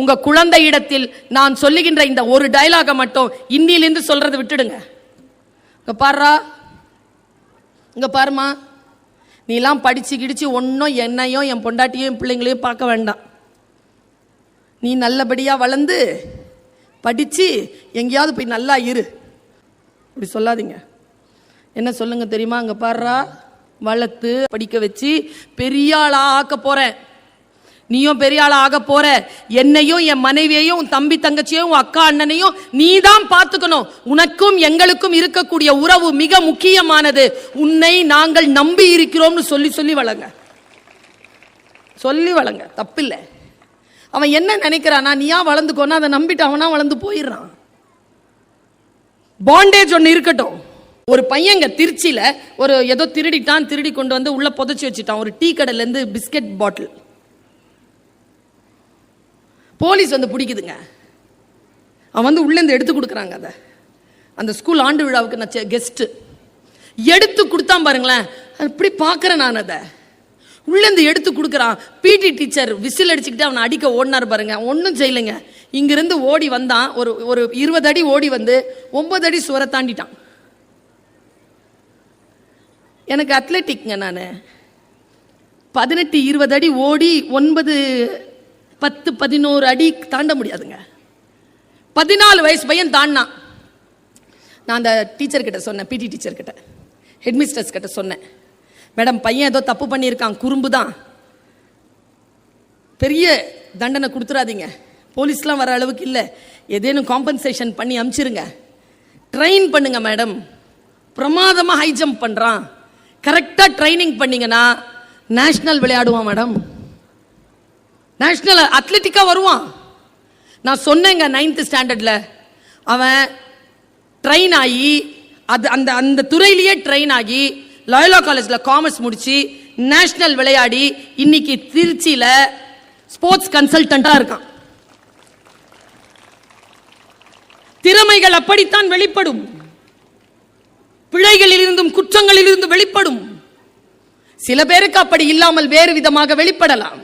உங்க குழந்தையிடத்தில் நான் சொல்லுகின்ற இந்த ஒரு டயலாக மட்டும் இன்னிலிருந்து சொல்றது விட்டுடுங்க. இங்க பாருடா, இங்க பாருமா, நீலாம் படிச்சு கிடிச்சு ஒன்றும் என்னையும் என் பொண்டாட்டியும் என் பிள்ளைங்களையும் பார்க்க வேண்டாம். நீ நல்லபடியா வளர்ந்து படிச்சு எங்கேயாவது போய் நல்லா இரு. அப்படி சொல்லாதீங்க. என்ன சொல்லுங்க தெரியுமா? அங்க பாருடா, வளர்த்து படிக்க வச்சு பெரிய ஆளா ஆக்க போறேன். நீயும் பெரிய ஆளா ஆக போற. என்னையும் என் மனைவியையும் தம்பி தங்கச்சியையும் அக்கா அண்ணனையும் நீ தான் பார்த்துக்கணும். உனக்கும் எங்களுக்கும் இருக்கக்கூடிய உறவு மிக முக்கியமானது. உன்னை நாங்கள் நம்பி இருக்கிறோம்னு சொல்லி சொல்லி வளங்க, சொல்லி வளங்க, தப்பில்லை. அவன் என்ன நினைக்கிறானா, நீயா வளர்ந்துக்கோன்னா அதை நம்பிட்டு அவனா வளர்ந்து போயிடுறான். பாண்டேஜ் ஒன்று இருக்கட்டும். ஒரு பையங்க திருச்சியில ஒரு ஏதோ திருடிட்டான், திருடி கொண்டு வந்து உள்ள புதைச்சி வச்சுட்டான். ஒரு டீ கடையில இருந்து பிஸ்கட் பாட்டில். போலீஸ் வந்து பிடிக்குதுங்க. அவன் வந்து உள்ள இருந்து எடுத்து கொடுக்குறாங்க. அதை அந்த ஸ்கூல் ஆண்டு விழாவுக்கு நான் கெஸ்ட் எடுத்து கொடுத்தான் பாருங்களேன். அப்படி பார்க்குறேன் நான். அதை உள்ளேருந்து எடுத்து கொடுக்குறான். பிடி டீச்சர் விசில் அடிச்சுக்கிட்டு அவனை அடிக்க ஓடினார் பாருங்க. ஒன்றும் செய்யலைங்க. இங்கிருந்து ஓடி வந்தான். ஒரு 20 அடி ஓடி வந்து 9 அடி சுவரை தாண்டிட்டான். எனக்கு அத்லெட்டிக்ங்க. நான் 18 20 அடி ஓடி 9 10 11 அடி தாண்ட முடியாதுங்க. 14 வயசு பையன் தாண்டினான். நான் அந்த டீச்சர்கிட்ட சொன்னேன், பிடி டீச்சர்கிட்ட, ஹெட்மிஸ்டர்ஸ் கிட்ட சொன்னேன், மேடம் பையன் ஏதோ தப்பு பண்ணியிருக்கான், குறும்பு தான், பெரிய தண்டனை கொடுத்துடாதீங்க, போலீஸ்லாம் வர அளவுக்கு இல்லை, ஏதேனும் காம்பன்சேஷன் பண்ணி அனுப்பிச்சிருங்க, ட்ரெயின் பண்ணுங்க மேடம், பிரமாதமாக ஹை ஜம்ப் பண்ணுறான், கரெக்டாக ட்ரைனிங் பண்ணிங்கன்னா நேஷ்னல் விளையாடுவான் மேடம், நேஷ்னல் அத்லெட்டிக்காக வருவான். நான் சொன்னேங்க 9th ஸ்டாண்டர்டில் அவன் ட்ரெயின் ஆகி அது அந்த அந்த துறையிலேயே ட்ரெயின் ஆகி லாயோலா காலேஜில் காமர்ஸ் முடிச்சு நேஷ்னல் விளையாடி இன்னைக்கு திருச்சியில் ஸ்போர்ட்ஸ் கன்சல்டண்டாக இருக்கான். திறமைகள் அப்படித்தான் வெளிப்படும். பிழைகளிலிருந்தும் குற்றங்களிலிருந்து வெளிப்படும். சில பேருக்கு அப்படி இல்லாமல் வேறு விதமாக வெளிப்படலாம்.